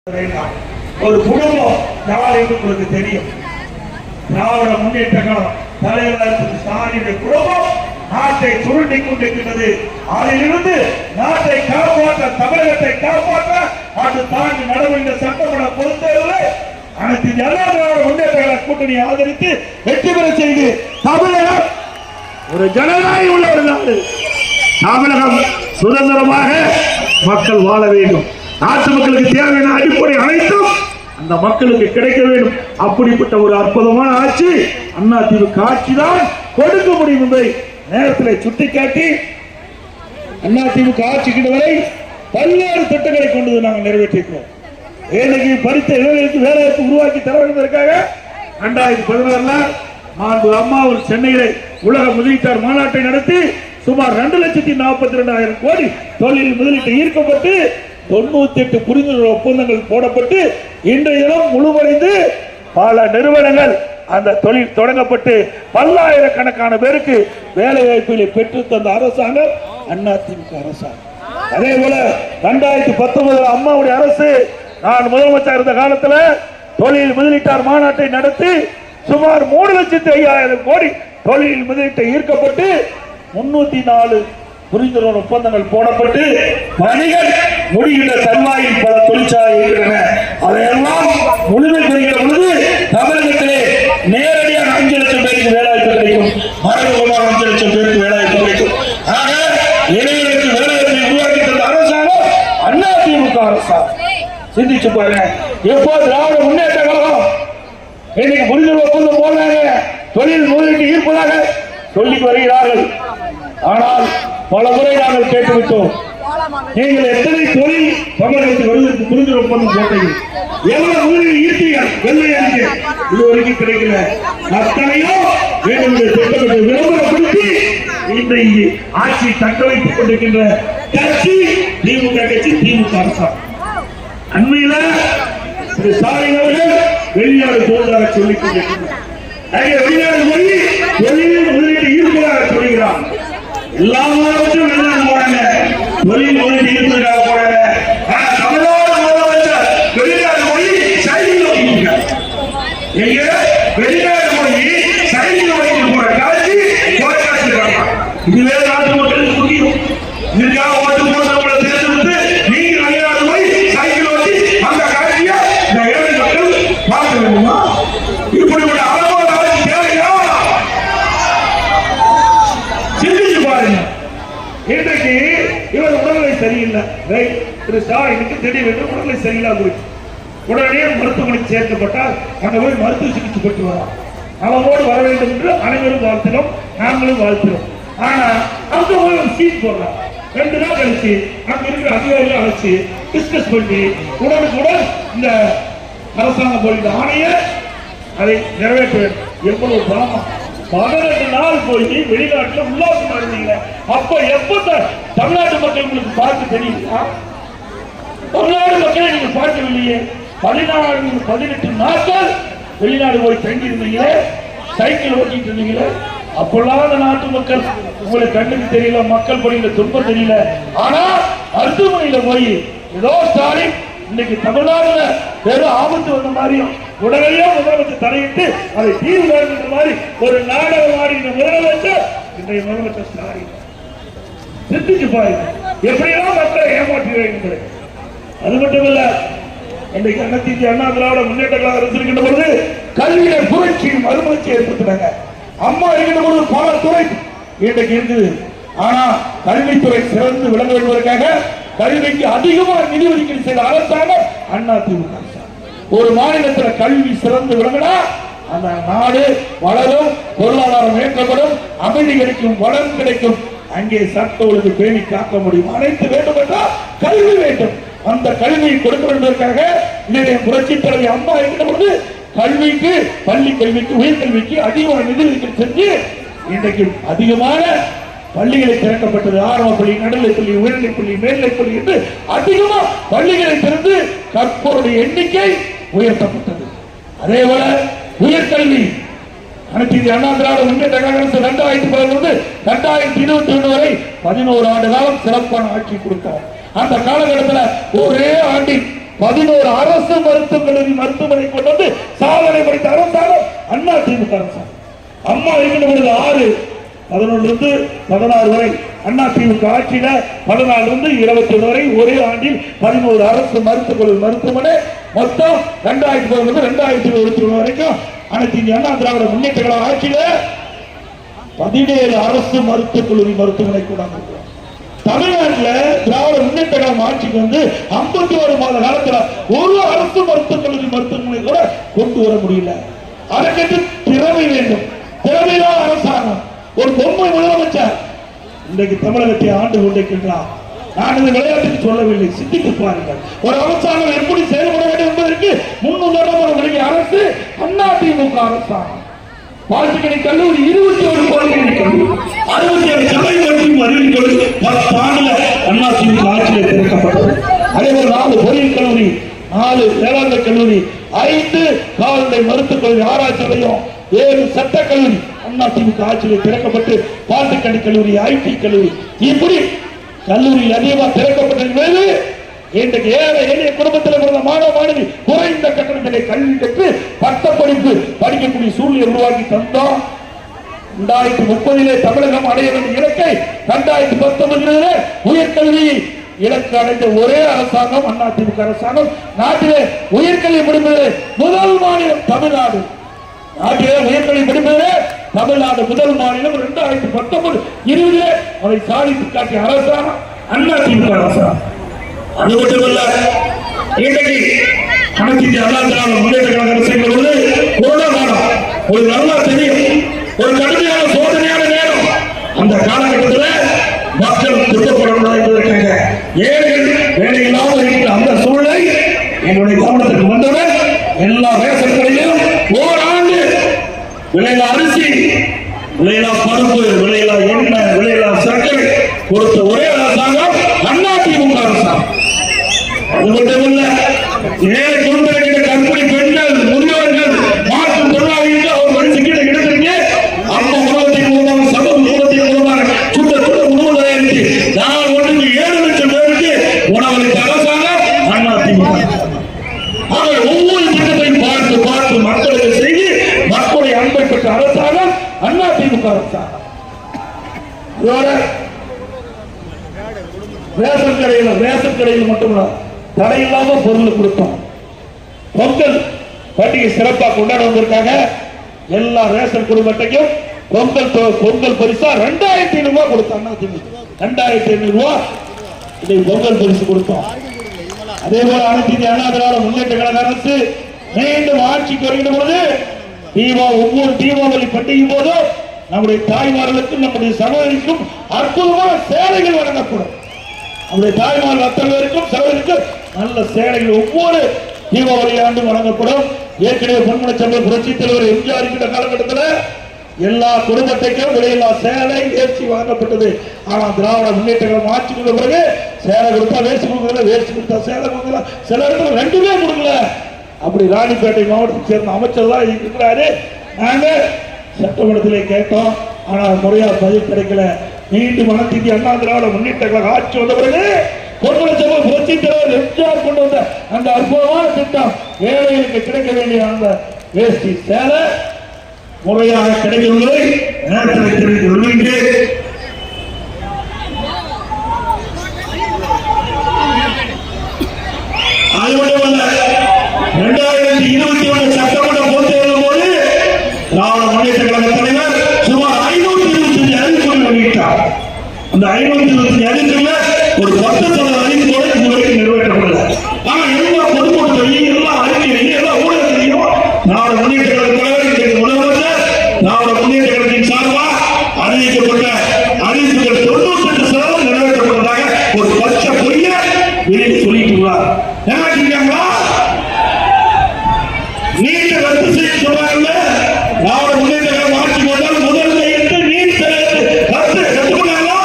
ஒரு குடும்பம் யார் என்று உங்களுக்கு தெரியும். திராவிட முன்னேற்ற கழகம் தலைவர் ஸ்டாலின் குடும்பம் நாட்டை சுருட்டி கொண்டிருக்கிறது. அதிலிருந்து நாட்டை காப்பாற்ற, தமிழகத்தை காப்பாற்ற அது தாண்டி நடந்த சட்டமன்ற பொறுத்தவரை அனைத்து திராவிட முன்னேற்ற கழக கூட்டணியை ஆதரித்து வெற்றி பெற செய்து தமிழகம் ஒரு ஜனநாயகம் உள்ள ஒரு நாடு. தமிழகம் சுதந்திரமாக மக்கள் வாழ வேண்டும். நாட்டு மக்களுக்கு தேவையான அடிப்படை அனைத்தும் அந்த மக்களுக்கு கிடைக்க வேண்டும். அப்படிப்பட்ட ஒரு அற்புதமான ஆட்சி அதிமுக ஆட்சி தான் கொடுக்க முடியும் என்பதை நேரத்தில் சுட்டிக்காட்டி அதிமுக ஆட்சிக்கு வரை பல்வேறு திட்டங்களை கொண்டு நாங்கள் நிறைவேற்றிருக்கிறோம். இன்னைக்கு படித்த இளைஞர்களுக்கு வேலைவாய்ப்பு உருவாக்கி தர வேண்டுவதற்காக 2016 மாண்பு அம்மா ஒரு சென்னையிலே உலக முதலீட்டாளர் மாநாட்டை நடத்தி சுமார் 2,42,000 கோடி தொழில் முதலீட்டு ஈர்க்கப்பட்டு 98 புரிந்துணர்வு ஒப்பந்தங்கள் போடப்பட்டு இன்றைய தினம் முழுவடைந்து பல நிறுவனங்கள் அந்த தொழில் தொடங்கப்பட்டு பல்லாயிரக்கணக்கான பேருக்கு வேலை வாய்ப்புகளை பெற்று தந்த அரசாங்கம் அதிமுக அரசாங்கம். அதே போல 2019 அம்மாவுடைய அரசு நான் முதலமைச்சர் இருந்த காலத்தில் தொழில் முதலீட்டாளர் மாநாட்டை நடத்தி சுமார் 3,05,000 கோடி தொழில் முதலீட்டை ஈர்க்கப்பட்டு 304 புரிந்துணர்வு ஒப்பந்தங்கள் போடப்பட்டு பணிகள் முடிகின்ற தருவாயில் பல தொழிற்சாலை இருக்கின்றன. அதையெல்லாம் முழுமை பெறுகிற பொழுது தமிழகத்திலே நேரடியாக 5 லட்சம் பேருக்கு வேலைவாய்ப்பு கிடைக்கும், மறைமுகமாக 5 லட்சம் பேருக்கு வேலைவாய்ப்பு கிடைக்கும். ஆக இளைஞர்களுக்கு வேலைவாய்ப்பை உருவாக்கி தந்த அரசாங்கம் அதிமுக அரசாங்கம். சிந்திச்சு பாருங்க. எப்போ திராவிட முன்னேற்ற கழகம் இன்னைக்கு புரிந்துணர்வு ஒப்பந்தம் போடுறாங்க, தொழில் முதலீட்டு ஈர்ப்பதாக சொல்லி வருகிறார்கள். ஆனால் பல முறை நாங்கள் கேட்டுவிட்டோம், நீங்கள் எத்தனை தொழில் தமிழகத்தில் வருவதற்கு புரிந்துணர்வு ஒப்பந்தம் போட்டீர்கள், எவ்வளவு முதலீடு ஈர்த்தீர்கள், வெள்ளை அறிக்கை இதுவரைக்கும் கிடைக்கல. அத்தனையும் திட்டத்தை விளம்பரப்படுத்தி இன்றைக்கு ஆட்சி தக்க வைத்துக் கொண்டிருக்கின்ற கட்சி திமுக கட்சி, திமுக அரசாங்கம். அண்மையில திரு ஸ்டாலின் அவர்கள் வெளிநாடு போவதாக சொல்லிக் கொண்டிருக்கிறார். வெளிநாடு போய் தொழில் முதலீட்டு ஈர்ப்பதாக சொல்கிறார். எல்லா மாவட்டமும் வெளிநாடு போறாங்க, தொழில் முதலீட்டு ஈர்ப்பதற்காக போறாங்க. தமிழ்நாடு முதலமைச்சர் வெளிநாடு போய் சைக்கிள் ஓட்டிருக்காங்க. எங்க வெளிநாடு போய் சைக்கிள் ஓட்டிட்டு போற காட்சி தொலைக்காட்சி. இதுவே நாட்டு மக்களுக்கு முக்கியம். இதுக்காக ஓட்டு போடுறவங்களை தேர்ந்தெடுத்து நீங்க வெளிநாடு போய் சைக்கிள் ஓட்டி அந்த காட்சியை இந்த ஏழை மக்கள் பார்க்க வேண்டுமா? இப்படி ஒரு அளவோட ஆட்சி தேவையா? சிந்திச்சு பாருங்க. இன்றைக்கு இவர் உடல்நிலை சரியில்லை, திரு ஸ்டாலினுக்கு திடீரென்று உடல்நிலை சரியில்லாம போயிடுச்சு. உடனே மருத்துவமனைக்கு சேர்க்கப்பட்டால் அங்க போய் மருத்துவ சிகிச்சை பெற்று வரலாம். அவனோடு வர வேண்டும் என்று அனைவரும் வாழ்த்தினோம், நாங்களும் வாழ்த்தினோம். ஆனா அங்க போய் ஒரு சீட் போடலாம். 2 நாள் கழிச்சு அங்க இருக்கிற அதிகாரிகள் அழைச்சு டிஸ்கஸ் பண்ணி உடனுக்குடன் இந்த அரசாங்கம் போய் ஆணைய அதை நிறைவேற்ற வேண்டும். எவ்வளவு பணம்! 18 நாள் போய் வெளிநாட்டில் உல்லாசமா இருந்தீங்க. அப்ப எப்ப தமிழ்நாட்டு மக்கள் உங்களுக்கு பார்க்க தெரியலையா? தமிழ்நாடு மக்களை நீங்க பார்க்கவில்லையே. 18 நாட்கள் வெளிநாடு போய் தங்கி இருந்தீங்களே, சைக்கிள் ஓட்டிட்டு இருந்தீங்களே. அப்பெல்லாம் அந்த நாட்டு மக்கள் உங்களுக்கு கண்ணுக்கு தெரியல, மக்கள் படுகிற துன்பம் தெரியல. ஆனா மருத்துவமனையில போய் ஏதோ ஸ்டாலின் இன்னைக்கு தமிழ்நாடுல வெறும் ஆபத்து வந்த மாதிரியும் உடனடியாக முதலமைச்சர் தலையிட்டு அதை தீர்வு காண்கின்ற மாதிரி ஒரு நாடகம் ஆடுகின்ற முதலமைச்சர் இன்றைய முதலமைச்சர் ஸ்டாலின். சிந்திச்சு பாருங்க, எப்படியெல்லாம் மக்களை ஏமாற்றுகிறேன். அது மட்டுமல்ல, இன்றைக்கு அண்ணா திராவிட முன்னேற்ற கழக அரசு இருக்கின்ற பொழுது கல்வியில புரட்சியும் மறுமலர்ச்சி ஏற்படுத்தினாங்க. அம்மா இருக்கின்ற பொழுது பல துறை இன்றைக்கு இருக்குது. ஆனா கல்வித்துறை சிறந்து விளங்க வருவதற்காக கல்விக்கு அதிகமாக நிதி ஒதுக்கீடு செய்த அரசாங்கம் அதிமுக அரசாங்கம். ஒரு மாநிலத்தில் கல்வி சிறந்து விளங்கினா அந்த நாடு வளரும், பொருளாதாரம் ஏற்றப்படும், அமைதி கிடைக்கும், வளம் கிடைக்கும். அங்கே சட்ட ஒழுங்கு பேணி காக்க முடியும். அனைத்து வேண்டும் என்றால் கல்வி வேண்டும். அந்த கல்வியை கொடுக்க வேண்டுவதற்காக இன்றைய புரட்சி தலைவி அம்மா இருக்கிற பொழுது கல்விக்கு, பள்ளி கல்விக்கு, உயர்கல்விக்கு அதிகமான நிதி ஒதுக்கீடு செஞ்சு இன்றைக்கு அதிகமான பள்ளிகளை திறக்கப்பட்டது. ஆரம்ப பள்ளி, நடுநிலைப் பள்ளி, உயர்நிலைப் பள்ளி, மேல்நிலைப் பள்ளி என்று அதிகமாக பள்ளிகளை திறந்து கற்போருடைய எண்ணிக்கை உயர்த்தப்பட்டது. அதே போல உயர்கல்வி அனைத்து இந்திய அண்ணா திராவிட முன்னேற்ற கழகம் 2011 2021 வரை 11 ஆண்டு காலம் சிறப்பான ஆட்சி கொடுத்தார். அந்த காலகட்டத்தில் ஒரே ஆண்டில் 11 அரசு மருத்துவக் கல்லூரி மருத்துவமனை கொண்டு வந்து சாதனை படைத்த அரசாங்கம் அண்ணா திமுக அரசாங்கம். அம்மா இருக்கின்ற பொழுது 6 11 இருந்து 16 வரை அண்ணா திமுக ஆட்சியில 14 இருந்து 21 வரை ஒரே ஆண்டில் 11 அரசு மருத்துவக் கல்லூரி மருத்துவமனை மொத்தம் 2010 2021 வரைக்கும் அனைத்து இந்திய அண்ணா திராவிட முன்னேற்ற கழக ஆட்சியில 17 அரசு மருத்துவக் கல்லூரி மருத்துவமனை கூட தமிழ்நாட்டில் திராவிட முன்னேற்ற கழகம் ஆட்சிக்கு வந்து 51 மாத காலத்துல ஒரு அரசு மருத்துவக் கல்லூரி மருத்துவமனை கூட கொண்டு வர முடியல. அதற்கு திறமை வேண்டும், திறமையான அரசாங்கம். ஒரு பொம்மை முதலமைச்சர் இன்றைக்கு தமிழகத்தை ஆண்டு கொண்டிருக்கின்றார். நான் இந்த விளையாட்டுக்கு சொல்லவில்லை, சிந்தித்து பாருங்கள். ஒரு அரசாங்கம் எப்படி செயல்பட வேண்டும் என்பதற்கு முன்னுதாரணமாக அரசு அண்ணா திமுக அரசாங்கம். பாலிடெக்னிக் கல்லூரி 21 பாலிடெக்னிக் கல்லூரி 67 சபை மற்றும் அறிவியல் 10 ஆண்டுல அண்ணா திமுக ஆட்சியில் திறக்கப்பட்டது. அதேபோல் 4 பொறியியல் கல்லூரி, 4 வேளாண்மை கல்லூரி, 5 கால்நடை மருத்துவக் கல்லூரி ஆராய்ச்சி நிலையம், 7 சட்டக் கல்லூரி அண்ணா திமுக ஆட்சியில் திறக்கப்பட்டு பாலிடெக்னிக் கல்லூரி, ஐடி கல்லூரி, இப்படி கல்லூரி அதிகமாக திறக்கப்பட்டது. இன்றைக்கு ஏழை எளிய குடும்பத்தில் பிறந்த மாணவ மாணவி குறைந்த கட்டணத்திலே கல்வி கற்று பட்ட படிப்பு படிக்கக்கூடிய சூழ்நிலை உருவாக்கி தந்தோம். 2030 தமிழகம் அடைய வேண்டிய இலக்கை 2019 உயர்கல்வியை இலக்கு அடைந்த ஒரே அரசாங்கம் அண்ணா திமுக அரசாங்கம். நாட்டிலே உயர்கல்வி படிப்பது முதல் மாநிலம் தமிழ்நாடு. நாட்டிலே உயர்கல்வி படிப்பது தமிழ்நாடு முதல் மாநிலம். 2019 20 அதை சாதித்து காட்டிய அரசாங்கம் அண்ணா திமுக அரசாங்கம். அது மட்டுமல்ல, இன்றைக்கு அனைத்து இந்திய அண்ணா திராவிட முன்னேற்ற கழக அரசுகளோடு கொரோனா காலம் ஒரு நல்லா தெரியும், ஒரு கடுமையான சோதனையான நேரம். அந்த காலகட்டத்தில் மக்கள் துக்கப்படக்கூடாது என்பதற்காக ஏழைகள் வேலை இல்லாமல் இருக்கிற அந்த சூழலை என்னுடைய கவனத்திற்கு வந்தவர் எல்லா ரேஷன் கடையிலும் ஓராண்டு விலையில்லா அரிசி, விலையில்லா பருப்பு, விலையில்லா எண்ணெய், விலையில்லா சர்க்கரை கொடுத்த ஒரே அரசாங்கம் அண்ணா திமுக அரசாங்கம். அது மட்டுமல்ல, ஏழை குடும்பத்தில் கற்பிணி பெண்கள், முதியோர்கள், மாற்று தொழிலாளிகள் அவர் வரிசை கீழே கிடக்கிறீங்க. அந்த உணவத்தின் மூலமாக சமூக மூலத்தின் மூலமாக சுத்த உணவு தயாரித்து நான் 7 லட்சம் பேருக்கு உணவளித்த அரசாங்கம் அண்ணா திமுக. அவர் ஒவ்வொரு திட்டத்தையும் பார்த்து பார்த்து மக்களுக்கு செய்து மக்களை அன்பை பெற்ற அரசாங்கம் அண்ணா திமுக அரசாங்கம். ரேஷன் கடையில் மட்டுமல்ல, தடையில்லாம பொருள் கொடுத்தோம். பொங்கல் பண்டிகை சிறப்பாக கொண்டாட வந்திருக்காங்க. எல்லா ரேஷன் குடும்பத்தையும் பொங்கல் பரிசா 2500 ரூபாய் கொடுத்தாங்க. 2500 ரூபாய் இதை பொங்கல் பரிசு கொடுத்தோம். அதே போல அனைத்து இந்திய அண்ணா திராவிட முன்னேற்ற கழக அரசு மீண்டும் ஆட்சிக்கு வருகின்ற பொழுது ஒவ்வொரு தீபாவளி பண்டிகை போதும் நம்முடைய தாய்மார்களுக்கும் நம்முடைய சகோதரிக்கும் அற்புதமான சேலைகள் வழங்கப்படும். நம்முடைய தாய்மார்கள் அத்தனை பேருக்கும் சகோதரிக்கும் நல்ல சேலைகள் ஒவ்வொரு தீபாவளி ஆண்டும் வழங்கப்படும். ஏற்கனவே பொன்முனை சம்பள புரட்சி தலைவர் எம்ஜிஆர் இருக்கின்ற காலகட்டத்தில் எல்லா குடும்பத்தையும் விலையில்லா சேலை வேஷ்டி வழங்கப்பட்டது. ஆனால் திராவிட முன்னேற்ற கழகம் ஆட்சி கொடுத்த பிறகு சேலை கொடுத்தா வேஷ்டி கொடுக்கல, வேஷ்டி கொடுத்தா சேலை கொடுக்கல, சில இடத்துல 2மே கொடுக்கல. அப்படி ராணிப்பேட்டை மாவட்டத்தை சேர்ந்த அமைச்சர் தான் இருக்கிறாரு. நாங்க சட்டமன்றத்திலே கேட்டோம், ஆனால் முறையா பதில் கிடைக்கல. மீண்டும் அனைத்து இந்திய அண்ணா திராவிட முன்னேற்ற கழக ஆட்சி வந்த பிறகு பொன்முனை சம்பள புரட்சி தலைவர் எம்ஜிஆர் கொண்டு வந்த அந்த அற்புதமான திட்டம் ஏழைகளுக்கு கிடைக்க வேண்டிய அந்த வேஷ்டி சேலை முறையாக கிடைக்கவில்லை. நேரத்தில் தெரிவித்துள்ளேன். அது மட்டுமல்ல, 2021 சட்டமன்ற பொதுத் தேர்தல் போது திராவிட முன்னேற்ற கழக தலைவர் சுமார் 525 அறிவிப்புகள் வெளியிட்டார். அந்த 525 அறிவிப்புல ஒரு 10% அறிவிப்போடு இதுவரைக்கும் நிறைவேற்றப்படல. ஆனா எல்லா பொதுக்கூட்டத்திலையும் எல்லா அறிக்கையிலையும் எல்லா ஊடகத்திலையும் திராவிட முன்னேற்ற கழக தலைவர் இன்றைக்கு முதலமைச்சர் திராவிட முன்னேற்ற கழகத்தின் சார்பாக அறிவிக்கப்பட்ட அறிவிப்புகள் 98% நிறைவேற்றப்பட்டதாக ஒரு பச்சை பொய்ய வெளியே சொல்லிட்டு உள்ளார். நினைக்கிறீங்களா? நீட் ரத்து செய்ய சொல்றாங்கல்ல, திராவிட முன்னேற்ற கழகம் ஆட்சி வந்தால் முதல்ல எடுத்து நீட் ரத்து பண்ணாங்களா?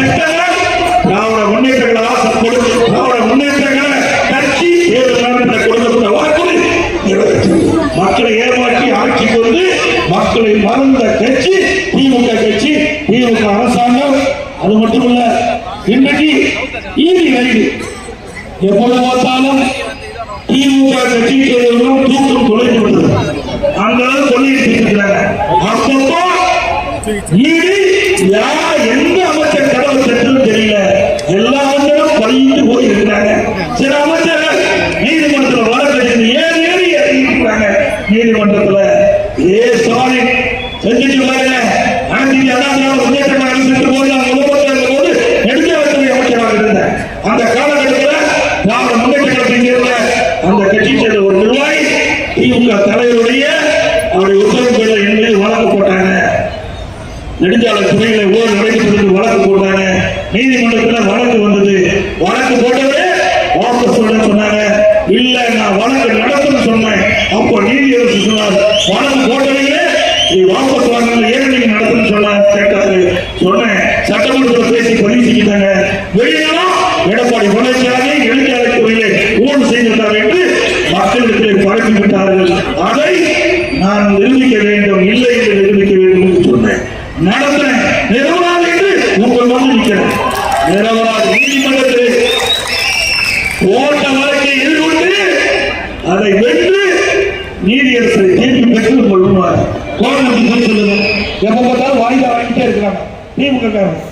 திட்டங்கள் திராவிட முன்னேற்ற திராவிட முன்னேற்ற கட்சி கொடுக்கப்பட்ட வாக்குறுதி மக்களை ஏமாற்றி ஆட்சிக்கு வந்து மக்களை மறந்த கட்சி திமுக கட்சி, திமுக அரசாங்கம். அது மட்டுமல்ல, இன்றைக்கு ஈடி ரைடு எப்பொழுது பார்த்தாலும் திமுக கட்சி தூக்கம் தொலைந்து விட்டது. அந்த சொல்லிட்டு இருக்கிறாங்க. அப்பப்போ ஈடி யார் எந்த அமைச்சர் கடவுள் சென்றும் தெரியல, எல்லா அமைச்சரும் பழிந்து போய் இருக்கிறாங்க. சில அமைச்சர்கள் நீதிமன்றத்தில் வழக்கு ஏறி இருக்கிறாங்க. நீதிமன்றத்தில் ஸ்டாலின் செஞ்சுட்டு பாருங்க. அனைத்து அண்ணா முன்னேற்ற கழகம் போது நெடுஞ்சாலைத்துறை அமைச்சராக இருந்தேன். அந்த காலகட்டத்தில் திராவிட முன்னேற்ற கழகத்தில் அந்த கட்சி சேர்ந்த ஒரு நிர்வாகி திமுக தலைவருடைய அவருடைய உத்தரவுகளை எங்களை வழக்கு போட்டாங்க. நெடுஞ்சாலை துறையில ஊழல் நடைபெற்றது வழக்கு போட்டாங்க. நீதிமன்றத்தில் வழக்கு வந்தது. வழக்கு போட்டவே வாபஸ் சொன்னாங்க. இல்ல, நான் வழக்கு நடத்துன்னு சொன்னேன். அப்போ நீதியரசு சொன்னார், வழக்கு போட்டவங்களே நீ வாபஸ் வாங்க, ஏன் நீங்க நடத்துன்னு கேட்டாரு. சொன்னேன், சட்டமன்றத்தில் பேசி பதிவு செஞ்சுட்டாங்க. வெளியெல்லாம் எடப்பாடி பழனிசாமி நெடுஞ்சாலை துறையிலே ஊழல் செய்திருந்தார் என்று மக்களிடத்திலே பழக்கி விட்டார்கள். அதை நான் நிரூபிக்க வேண்டும், இல்லை என்று நிரூபிக்க வேண்டும் என்று சொன்னேன். நடந்தேன். நிரவராது என்று உங்கள் வந்து நிற்கிறேன். நிரவராது நீதிமன்றத்தில் ஓட்ட வழக்கை எதிர்கொண்டு அதை வென்று நீதியரசை தீர்ப்பு பெற்று கொள்ளுமாறு சொல்லுங்க. எப்ப பார்த்தாலும் வாங்கிட்டே இருக்கிறாங்க திமுக காரங்க.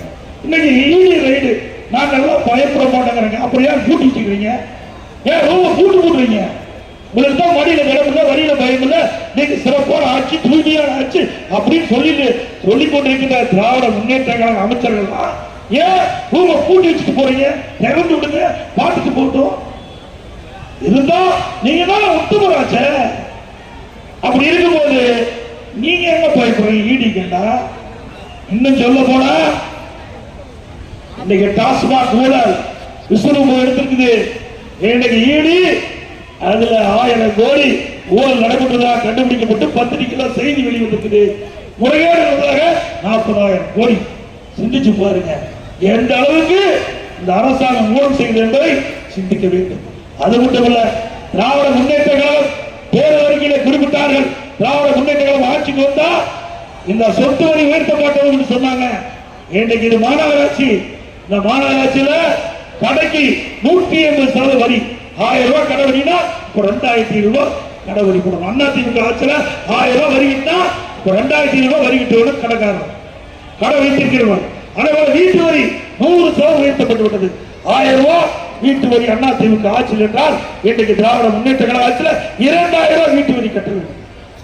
இன்னைக்கு ஈடி ரைடு நாங்கெல்லாம் பயப்பட மாட்டேங்கிறாங்க. அப்படியா கூட்டி வச்சுக்கிறீங்க? ஏன் ரொம்ப கூட்டு போட்டுறீங்க? உங்களுக்கு தான் மடியில விளம்புல, வரியில பயமில்ல, நீங்க சிறப்பான ஆட்சி, தூய்மையான ஆட்சி அப்படின்னு சொல்லிக் கொண்டிருக்கிற திராவிட முன்னேற்ற கழக அமைச்சர்கள் ஏன் ரூம கூட்டி வச்சுட்டு போறீங்க? திறந்து விடுங்க, பாட்டுக்கு போட்டோம் இருந்தா நீங்க தான் ஒத்துமுறாச்ச. அப்படி இருக்கும்போது நீங்க எங்க பயப்படுறீங்க? ஈடிக்கண்டா இன்னும் சொல்ல போனா இன்னைக்கு டாஸ்மாக் ஊழல் விஸ்வரூபம் எடுத்திருக்குது. இன்னைக்கு ஈடி அதுல 1000 கோடி ஊழல் நடைபெற்றதாக கண்டுபிடிக்கப்பட்டு பத்திரிகையில செய்தி வெளிவந்திருக்குது. முறைகேடுகளாக 40,000 கோடி. சிந்திச்சு பாருங்க எந்த அளவுக்கு இந்த அரசாங்கம் ஊழல் செய்கிறது என்பதை சிந்திக்க வேண்டும். அது மட்டுமல்ல, திராவிட முன்னேற்ற கழகம் பேரறிக்கையில குறிப்பிட்டார்கள். திராவிட முன்னேற்ற கழகம் ஆட்சிக்கு வந்தா இந்த சொத்து வரி உயர்த்த மாட்டோம் என்று சொன்னாங்க. இன்றைக்கு இது மாநகராட்சி. இந்த மாநகராட்சியில கடைக்கு 180% வரி. 1000 ரூபாய் கடை வரினா இப்போ 2000 ரூபாய் கடை வரி போடணும். அண்ணா திமுக ஆட்சியில 1000 ரூபாய் வரிக்கிட்டா இப்போ 2000 ரூபாய் வரிக்கிட்டு கடைக்காரன் கடை வைத்திருக்கிறவன். அதேபோல வீட்டு வரி 100% உயர்த்தப்பட்டு விட்டது. 1000 ரூபாய் வீட்டு வரி அண்ணா திமுக ஆட்சியில் என்றால் இன்றைக்கு திராவிட முன்னேற்ற கழக ஆட்சியில் 2000 ரூபாய் வீட்டு வரி கட்ட வேண்டும்.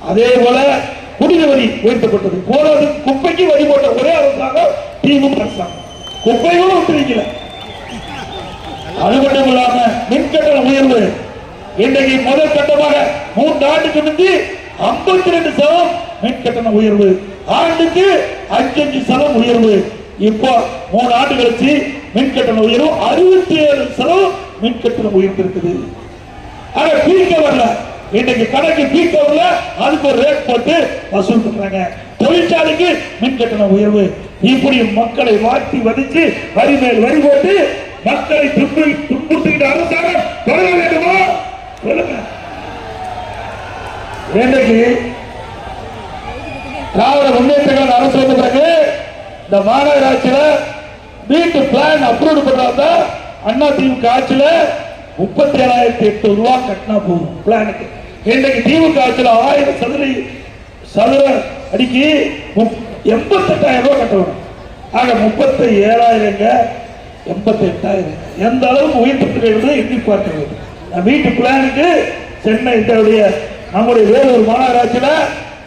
அதே போல குடிநீர் வரி உயர்த்தப்பட்டது. போறது குப்பைக்கு வரி போட்ட ஒரே அரசாங்கம் திமுக அரசாங்கம். குப்பைகளும் விட்டுருக்கல. அது மட்டும் இல்லாம மின்கட்டண உயர்வு இன்றைக்கு முதல் கட்டமாக 3 ஆண்டுக்கு முந்தி 52% மின்கட்டண உயர்வு, ஆண்டுக்கு 5% உயர்வு. இப்போ 3 ஆண்டு கழிச்சு மின்கட்டண உயர்வு 67% மின்கட்டணம் உயர்ந்திருக்குது. ஆக பீக்க வரல. இன்னைக்கு கடைக்கு பீக்க வரல, அதுக்கு ஒரு ரேட் போட்டு வசூல் பண்றாங்க. தொழிற்சாலைக்கு மின்கட்டண உயர்வு. இப்படி மக்களை வாட்டி வதிச்சு வரி மேல் வரி போட்டு மக்களை துன்புறுத்துகின்ற அரசாங்கம் தொடர வேண்டுமா? சொல்லுங்க. இன்றைக்கு திராவிட முன்னேற்ற கழக அரசு வந்த பிறகு இந்த மாநகராட்சியில வீட்டு பிளான் அப்ரூவ் பண்றாங்க. அண்ணா திமுக ஆட்சியில 37,800 ரூபாய் கட்டினா போதும் பிளானுக்கு. இன்றைக்கு திமுக ஆட்சியில 1000 சதுர அடிக்கு 88,000 ரூபாய் கட்டணும். ஆக 37,000 88,000 எந்த அளவுக்கு உயர்த்திருக்கிறது எண்ணி பார்க்க வேண்டும். வீட்டு பிளானுக்கு சென்னை நம்முடைய வேலூர் மாநகராட்சியில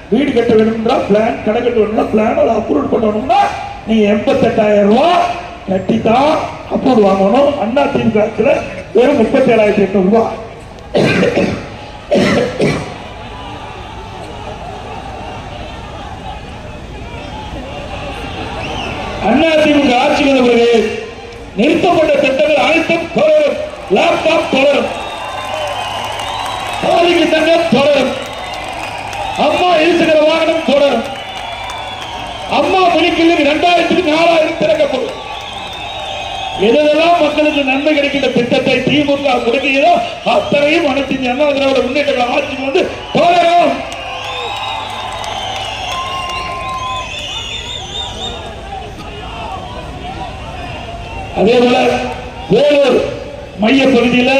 வீடு கட்ட வேண்டும் என்றால் பிளான், கடை கட்ட வேண்டும் பிளான், அதை அப்ரூவ் பண்ணணும்னா நீங்க 88,000 ரூபாய் கட்டித்தான் அப்ரூவ் வாங்கணும். அண்ணா திமுக ஆட்சியில வெறும் 37,800 ரூபாய். அண்ணா திமுக ஆட்சிக்கு வந்த பிறகு நிறுத்தப்பட்ட திட்டங்கள் அனைத்தும் தொடரும். லேப்டாப் தொடரும், தாலிக்கு தங்கம் தொடரும், அம்மா இருசக்கர வாகனம் தொடரும், அம்மா மணிக்கிழங்கு 2000 4000 திறக்கப்படும். எதெல்லாம் மக்களுக்கு நன்மை கிடைக்கின்ற திட்டத்தை திமுக முடக்கியதோ அத்தனையும் அனைத்து இந்திய அண்ணா திராவிட முன்னேற்ற கழக ஆட்சிக்கு வந்து தொடரும். அதே போல வேலூர் மைய பகுதியில்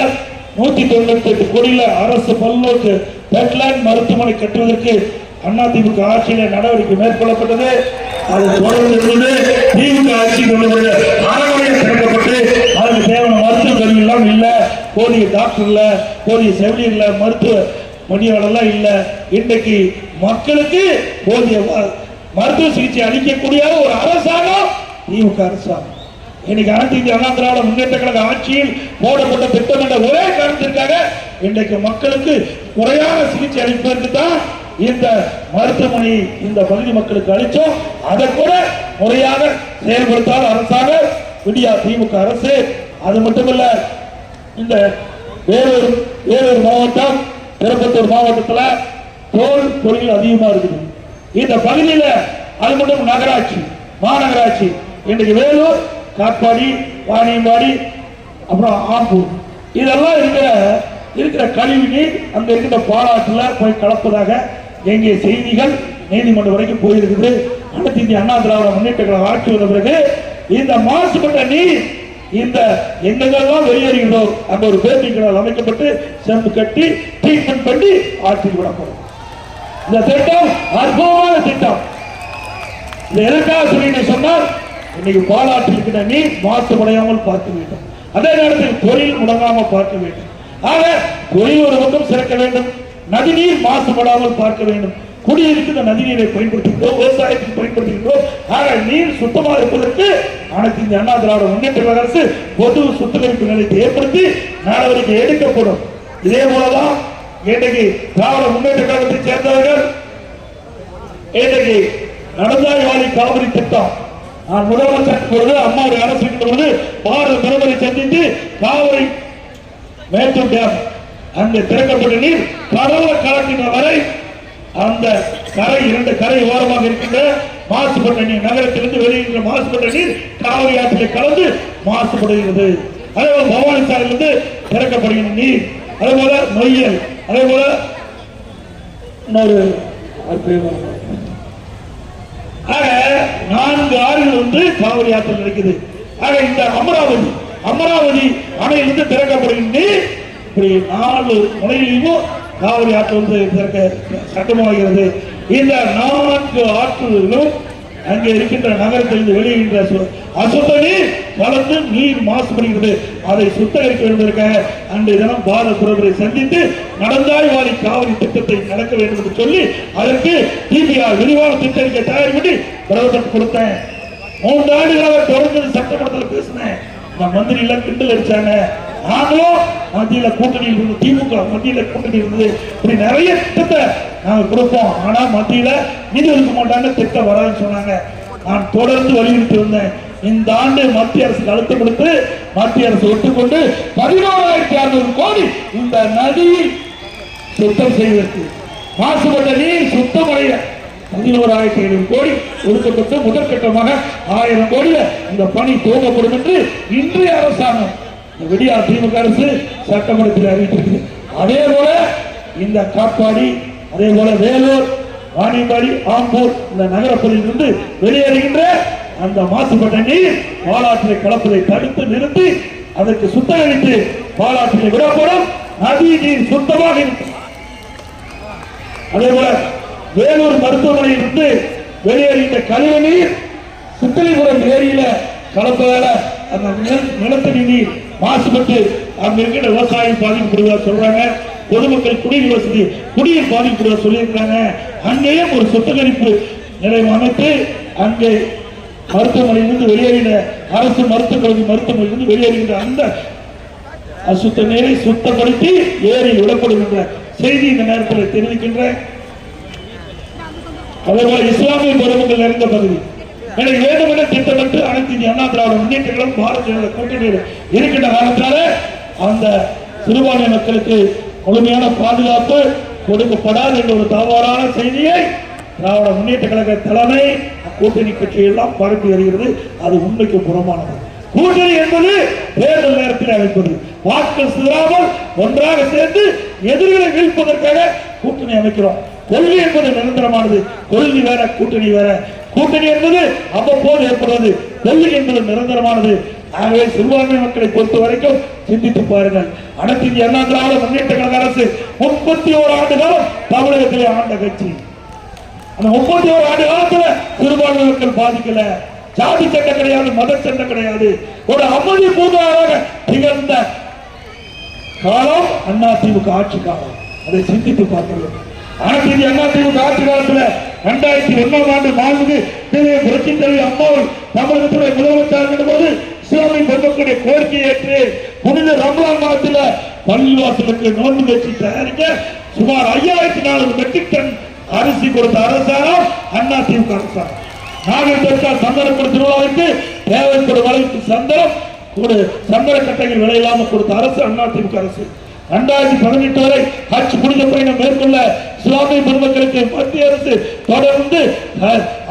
198 கோடியில அரசு பல்நோக்கு பெட்லேண்ட் மருத்துவமனை கட்டுவதற்கு அதிமுக ஆட்சியில் நடவடிக்கை மேற்கொள்ளப்பட்டது. அது தொடர்ந்து திமுக ஆட்சியில் அறமுறை திறக்கப்பட்டு அதுக்கு தேவையான மருத்துவ கருவி எல்லாம் இல்ல, போதிய டாக்டர் இல்ல, போதிய செவிலியர் இல்ல, மருத்துவ பணியாளர் எல்லாம் இல்ல. இன்றைக்கு மக்களுக்கு போதிய மருத்துவ சிகிச்சை அளிக்கக்கூடிய ஒரு அரசாங்கம் திமுக அரசாங்கம். இன்னைக்கு அனைத்து இந்திய அண்ணா திராவிட முன்னேற்ற கழக ஆட்சியில் போடப்பட்ட திட்டம் என்ற ஒரே காரணத்திற்காக இன்றைக்கு மக்களுக்கு முறையான சிகிச்சை அளிப்பதற்கு தான் இந்த மருத்துவமனை இந்த பகுதி மக்களுக்கு அளித்தோம். அதை கூட முறையாக செயல்படுத்தாத அரசாங்கம் விடியா திமுக அரசு. அது மட்டுமல்ல, இந்த வேலூர் மாவட்டம், திருப்பத்தூர் மாவட்டத்தில் தோல் தொழில் அதிகமா இருக்குது. இந்த பகுதியில் அது மட்டும் நகராட்சி, மாநகராட்சி, இன்றைக்கு வேலூர், காட்பாடி, வாணியம்பாடி, அப்புறம் ஆம்பூர், இதெல்லாம் இருக்கிற கழிவு நீர் அங்க இருக்கிற பாலாற்றில் போய் கலப்பதாக எங்கே செய்திகள் நீதிமன்றம் வரைக்கும் போயிருக்குது. அனைத்து இந்திய அண்ணா திராவிட முன்னேற்ற கழக ஆட்சி வந்த பிறகு இந்த மாசுபட்ட நீர் இந்த எங்கெல்லாம் வெளியேறுகிறதோ அங்க ஒரு பேட்டிகள் அமைக்கப்பட்டு செம்பு கட்டி ட்ரீட்மெண்ட் பண்ணி ஆற்றில் விடப்படும். இந்த திட்டம் அற்புதமான திட்டம். இந்த எதற்காக சொல்லி சொன்னால், இன்னைக்கு பாலாற்றில் இருக்கிற நீர் மாசுபடையாமல் பார்க்க வேண்டும், அதே நேரத்தில் தொழில் முடங்காமல் பார்க்க வேண்டும். ஆக தொழில் ஒரு பக்கம் சிறக்க வேண்டும், நதிநீர் மாசுபடாமல் பார்க்க வேண்டும். குடியிருக்கிற நதிநீரை பயன்படுத்துகிறோம், விவசாயத்துக்கு பயன்படுத்துகிறோம். ஆக நீர் சுத்தமாக இருப்பதற்கு அனைத்து இந்திய அண்ணா திராவிட முன்னேற்ற கழக அரசு பொது சுத்திகரிப்பு நிலையத்தை ஏற்படுத்தி நடவடிக்கை எடுக்கப்படும். இதே போலதான் இன்றைக்கு திராவிட முன்னேற்ற கழகத்தை சேர்ந்தவர்கள் இன்றைக்கு நடந்தாய்வாளி காவிரி திட்டம், நான் முதலமைச்சர் பொழுது அம்மாவுடைய அரசு இருக்கின்ற பொழுது பாரத பிரதமரை சந்தித்து காவிரி மேட்டூர் டேம் அங்கு திறக்கப்பட்ட நீர் கடல கலக்கின்ற வரை அந்த கரை 2 கரை ஓரமாக இருக்கின்ற மாசுபட்ட நீர், நகரத்திலிருந்து வெளியின்ற மாசுபட்ட நீர் காவிரி ஆற்றில் கலந்து மாசுபடுகிறது. அதே போல பவானி சாலையிலிருந்து திறக்கப்படுகின்ற நீர், அதே போல நொய்யல், அதே போல இன்னொரு 4 ஆறுகள் வந்து காவிரி ஆற்றில் இருக்குது. ஆக இந்த அமராவதி அணையிலிருந்து திறக்கப்படுகின்ற நீர் இப்படி 4 முனையிலும் காவிரி ஆற்று வந்து திறக்க சட்டமாகிறது. இந்த 4 ஆற்றுகளும் அங்கே இருக்கின்ற நகரத்திலிருந்து வெளியின்ற அசுத்த நீர் கலந்து நீர் மாசுபடுகிறது. அதை சுத்தகரிக்க வேண்டுவதற்காக அன்றைய தினம் பாரத பிரதமரை சந்தித்து நடந்தாய்வாளி காவிரி திட்டத்தை நடக்க வேண்டும் என்று சொல்லி அதற்கு டிபிஆர் விரிவான திட்டத்தை தயார் பண்ணி பிரதமர் கொடுத்தேன். 3 ஆண்டுகளாக தொடர்ந்து சட்டமன்றத்தில் பேசினேன். மந்திரி எல்லாம் கிண்டல் அடிச்சாங்க. நாங்களும் மத்தியில கூட்டணி இருந்தது, திமுக மத்தியில கூட்டணி இருந்தது, இப்படி நிறைய திட்டத்தை நாங்க கொடுப்போம், ஆனா மத்தியில நிதி ஒதுக்க மாட்டாங்க, திட்டம் வராதுன்னு சொன்னாங்க. நான் தொடர்ந்து வலியுறுத்தி வந்தேன். இந்த ஆண்டு மத்திய அரசுக்கு அழுத்தம் கொடுத்து மத்திய அரசு ஒட்டுக்கொண்டு 11,600 கோடி இந்த நதியை சுத்தம் செய்வதற்கு, மாசுபட்ட நீர் சுத்தமடைய 11,500 கோடி ஒதுக்கப்பட்டு முதற்கட்டமாக 1000 கோடியில இந்த பணி துவங்கப்படும் என்று இன்றைய அரசாங்கம் விடியா திமுக அரசு சட்டமன்றத்தில் அறிவித்திருக்கிறது. அதே போல இந்த காட்பாடி, அதே போல வேலூர், வாணியம்பாடி, ஆம்பூர் இந்த நகரப்பகுதியிலிருந்து வெளியேறுகின்ற அந்த மாசுபட்ட நீர் பாலாற்றில் கலப்பதை தடுத்து நிறுத்தி அதற்கு சுத்தகரித்து பாலாற்றில் விடப்படும் நதி நீர் சுத்தமாக இருக்கும். அதே போல வேலூர் மருத்துவமனையிலிருந்து வெளியேறுகின்ற கழிவு நீர் சுத்தலிபுரம் ஏரியில கலப்பதால அந்த நிலத்தடி நீர் மாசுபட்டு அங்க இருக்கிற விவசாயம் பாதிக்கப்படுவதா சொல்றாங்க. பொதுமக்கள் குடிநீர் வசதி குடிநீர் பாதிக்கப்படுவதா சொல்லியிருக்காங்க. அங்கேயும் ஒரு சுத்திகரிப்பு நிலையம் அமைத்து அங்கே மருத்துவமனையிலிருந்து வெளியேறின அரசு மருத்துவக் கல்வி மருத்துவமனையிலிருந்து வெளியேறுகின்ற அந்த அசுத்த நீரை சுத்தப்படுத்தி ஏரியில் விடப்படும் என்ற செய்தி இந்த நேரத்தில் தெரிவிக்கின்றேன். அதேபோல இஸ்லாமிய பெருமக்கள் நிறைந்த பகுதி எனக்கு வேண்டும் என திட்டமிட்டு அனைத்து இந்திய அண்ணா திராவிட முன்னேற்ற கழகம் பாரதிய ஜனதா கூட்டணியில் இருக்கின்ற காலத்தால அந்த சிறுபான்மை மக்களுக்கு முழுமையான பாதுகாப்பு கொடுக்கப்படாது என்ற ஒரு தவறான செய்தியை திராவிட முன்னேற்ற கழக தலைமை கூட்டணி கட்சியெல்லாம் பரப்பி வருகிறது. அது உண்மைக்கு புறமானது. கூட்டணி என்பது தேர்தல் நேரத்தில் அமைப்பது, வாக்கள் சிதறாமல் ஒன்றாக சேர்ந்து எதிரிகளை வீழ்ப்பதற்காக கூட்டணி அமைக்கிறோம். கொள்கை என்பது நிரந்தரமானது. கொள்கை வேற, கூட்டணி வேற. கூட்டணி என்பது அவ்வப்போது ஏற்படுவது, கொள்கை என்பது நிரந்தரமானது. ஆகவே சிறுபான்மை மக்களை பொறுத்த வரைக்கும் சிந்தித்து பாருங்கள். அனைத்து இந்திய அண்ணா திராவிட முன்னேற்ற கழக அரசு 31 ஆண்டு காலம் தமிழகத்திலே ஆண்ட கட்சி. அந்த 31 ஆண்டு காலத்துல சிறுபான்மை மக்கள் பாதிக்கல. ஜாதி சண்டை கிடையாது, மத சண்டை கிடையாது. ஒரு அமைதி பூர்வமாக திகழ்ந்த காலம் அதிமுக ஆட்சி காலம். அதை சிந்தித்து பார்க்க அனைத்து இந்திய அதிமுக ஆட்சி காலத்துல 2001ஆம் ஆண்டு மாண்புமிகு புரட்சித் தலைவி அம்மாவும் தமிழகத்துடைய முதலமைச்சர் போது இஸ்லாமிய பெருமக்களுடைய கோரிக்கை ஏற்று புனித ரமலான் மாதத்தில் பள்ளிவாசலுக்கு நோன்பு கட்சி தயாரிக்க சுமார் 5400 மெட்ரிக் டன் அரிசி கொடுத்த அரசாங்கம் அதிமுக அரசாங்கம். நாகரிகத்தால் சந்தனப்படும் திருவிழாவிற்கு தேவைப்படும் அளவுக்கு சந்தன கட்டைகள் விலையில்லாமல் கொடுத்த அரசு அதிமுக அரசு. 2018 வரை ஹஜ் புனித பயணம் மேற்கொள்ள இஸ்லாமிய பெருமக்களுக்கு மத்திய அரசு தொடர்ந்து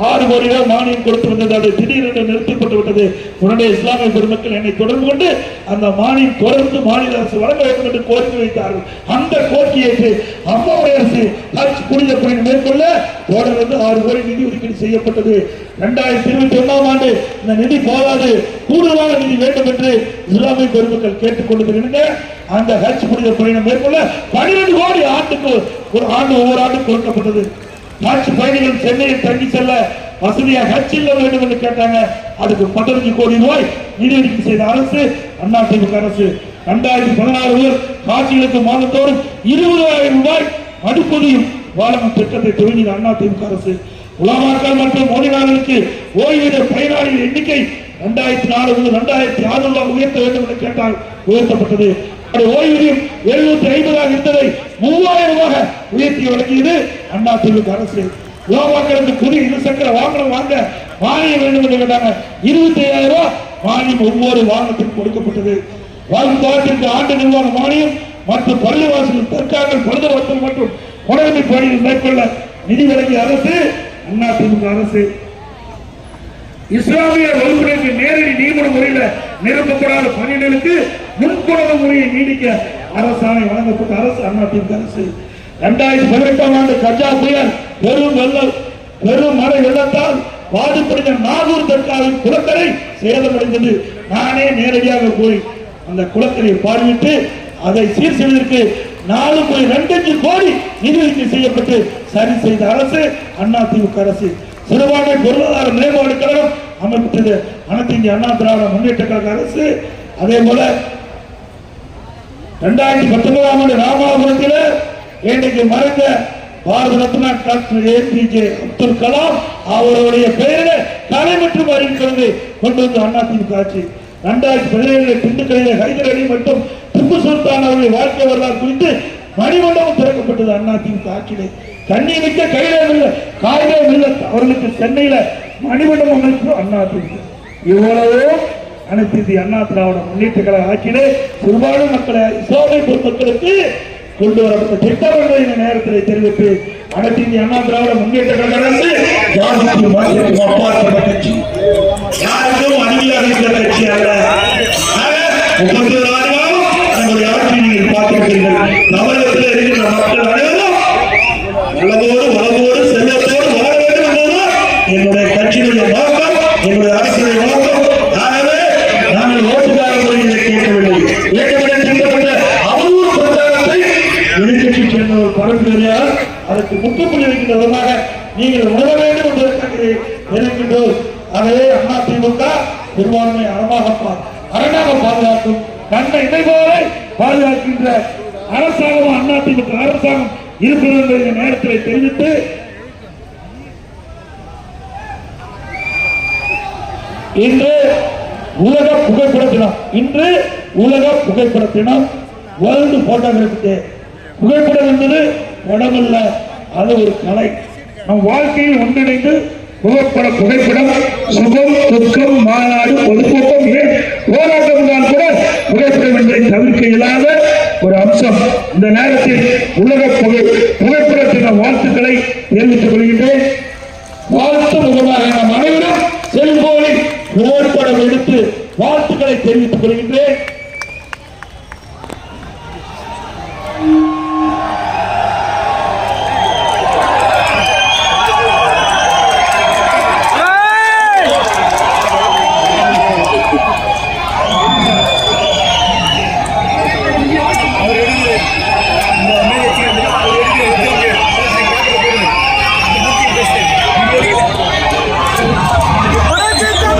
6 கோடி ரூபாய் மானியம் கொடுத்து வந்தது. அது திடீரென்று நிறுத்தப்பட்டு விட்டது. உடனே இஸ்லாமிய பெருமக்கள் என்னை தொடர்பு கொண்டு அந்த மானியம் தொடர்ந்து மாநில அரசு வழங்க வேண்டும் என்று கோரிக்கை வைத்தார்கள். அந்த கோரிக்கையை அம்மாவுடைய அரசு ஹஜ் புனித பயணம் மேற்கொள்ள தொடர்ந்து 6 கோடி நிதி ஒதுக்கீடு செய்யப்பட்டது. 2021ஆம் ஆண்டு இந்த நிதி போதாது, கூடுதலான நிதி வேண்டும் என்று இஸ்லாமிய பெருமக்கள் கேட்டுக் கொண்டிருக்கின்ற அந்த ஹஜ் புனித பயணம் மேற்கொள்ள 12 கோடி ஆண்டுக்கு ஒரு ஆண்டு ஒவ்வொரு ஆண்டு கொடுக்கப்பட்டது. ஹஜ் பயணிகள் சென்னையில் தங்கி செல்ல வசதியாக ஹஜ் இல்ல வேண்டும் என்று கேட்டாங்க. அதுக்கு 15 கோடி ரூபாய் நிதி ஒதுக்கீடு செய்த அரசு அதிமுக அரசு. 2016 முதல் காட்சிகளுக்கு மாதத்தோறும் 20,000 ரூபாய் மதிப்பொதியும் வாழும் திட்டத்தை துவங்கிய அதிமுக அரசு. உலமாக்கள் மற்றும் மொழிநாடுகளுக்கு ஓய்வூதிய பயனாளிகள் எண்ணிக்கை 2004 முதல் 2600 உயர்த்த வேண்டும் என்று கேட்டால் உயர்த்தப்பட்டது. ஓய்வூதியம் 750 இருந்ததை 3000 ரூபாய் உயர்த்தி வழங்கியது அதிமுக அரசு. உலமாக்களுக்கு புதிய இருசக்கர வாகனம் வாங்க மானியம் வேண்டும் என்று கேட்டாங்க. 25,000 ரூபாய் மானியம் ஒவ்வொரு வாகனத்திற்கு கொடுக்கப்பட்டது. வாழ்க்கைக்கு ஆண்டு நிர்வாக மானியம் மற்றும் பள்ளிவாசல் தற்காவல் பழுதவர்கள் மற்றும் உடனடி பணிகள் மேற்கொள்ள நிதி வழங்கிய அரசு அதிமுக அரசு. இஸ்லாமிய வகுப்பினருக்கு நேரடி நியமன முறையில் நிரப்பப்படாத பணியிடங்களுக்கு முன்கொடுமை முறையை நீடிக்க அரசாணை வழங்கப்பட்ட அரசு அதிமுக அரசு. 2018ஆம் ஆண்டு கஜா புயல் பெரும் மழை வெள்ளத்தால் பாதிப்படைந்த நாகூர் தர்காவின் குளக்கரை சேதமடைந்தது. நானே நேரடியாக போய் அந்த குளக்கரையை பார்வையிட்டு அதை சீர் செய்வதற்கு 4.25 கோடி நிதி ஒதுக்கீடு செய்யப்பட்டு சரி செய்த அரசு அதிமுக அரசு. சிறுபான்மை பொருளாதார மேம்பாடு கழகம் அமைப்பட்டது அனைத்து இந்திய அண்ணா திராவிட முன்னேற்ற கழக அரசு. அதே போல 2019ஆம் ஆண்டு ராமாபுரத்தில் இன்றைக்கு மறைந்த பாரத ரத்னா டாக்டர் APJ அப்துல் கலாம் அவருடைய பெயரில் கலை மற்றும் அறிவிக்கிறது கொண்டு வந்த அதிமுக ஆட்சி. 2017 திண்டுக்கல்லில் ஹைதர் அலி மற்றும் திப்பு சுல்தான் அவருடைய வாழ்க்கை வரலாறு குறித்து மணிமண்டபம் திறக்கப்பட்டது அதிமுக ஆட்சியிலே. கண்ணியமிக்க கையில காகிதம் இல்லை அவர்களுக்கு சென்னையில மணிமண்டபம் அமைப்பு அதிமுக. இவ்வளவு அனைத்து இந்திய அண்ணா திராவிட முன்னேற்ற கழக ஆட்சியிலே சிறுபான்மை மக்களை இஸ்லாமிய பொதுமக்களுக்கு கொண்டு வரப்பட்ட திட்டம் என்ற இந்த நேரத்தில் தெரிவித்து அனைத்து இந்திய அண்ணா திராவிட முன்னேற்ற கழக அரசு அப்பாற்பட்ட கட்சி, யாருக்கும் அணியாக இருந்த கட்சி அல்ல. 31 ஆண்டுகளும் நம்முடைய ஆட்சி நீங்கள் பார்த்திருக்கிறீர்கள். தமிழகத்தில் இருக்கிற மக்கள் அனைவரும் நல்லதோடு வளமோடு செல்வத்தோடு வாழ வேண்டும் என்பதுதான் என்னுடைய கட்சியினுடைய நோக்கம், என்னுடைய அரசுடைய நோக்கம். ஆகவே நாங்கள் ஓட்டுக்கார முறையில் கேட்கவில்லை. திட்டப்பட்ட அவதூறு பிரச்சாரத்தை எதிர்கட்சி சேர்ந்த ஒரு பரப்புரையால் அதற்கு முற்றுப்புள்ளி வைக்கின்ற விதமாக நீங்கள் உணர வேண்டும் என்பதற்காக தெரிவிக்கின்றோம். ஆகவே அதிமுக சிறுபான்மை அரணாக பாதுகாக்கும் கண்ட இடைபாலை பாதுகாக்கின்ற அரசாங்கம் அதிமுக அரசாங்கம் இருக்கிறது என்ற நேரத்தில் தெரிவித்து இன்று உலக புகைப்பட தினம். இன்று உலக புகைப்பட தினம். வேர்ல்டு போட்டோகிராஃபி டே. புகைப்படம் என்பது உடம்புல அது ஒரு கலை. நம் வாழ்க்கையில் ஒன்றிணைந்து புகைப்படம் சுகம் துக்கம் மாநாடு பொதுக்கூட்டம் போராட்டம் தான் கூட புகைப்படம் என்பதை தவிர்க்க இயலாத ஒரு அம்சம். இந்த நேரத்தில் உலக புகைப்படத்தின வாழ்த்துக்களை தெரிவித்துக் கொள்கின்றேன். வாழ்த்து முகமாக நாம் அனைவரும் செல்போனில் போர்ப்படம் எடுத்து வாழ்த்துக்களை தெரிவித்துக் கொள்கின்றேன்.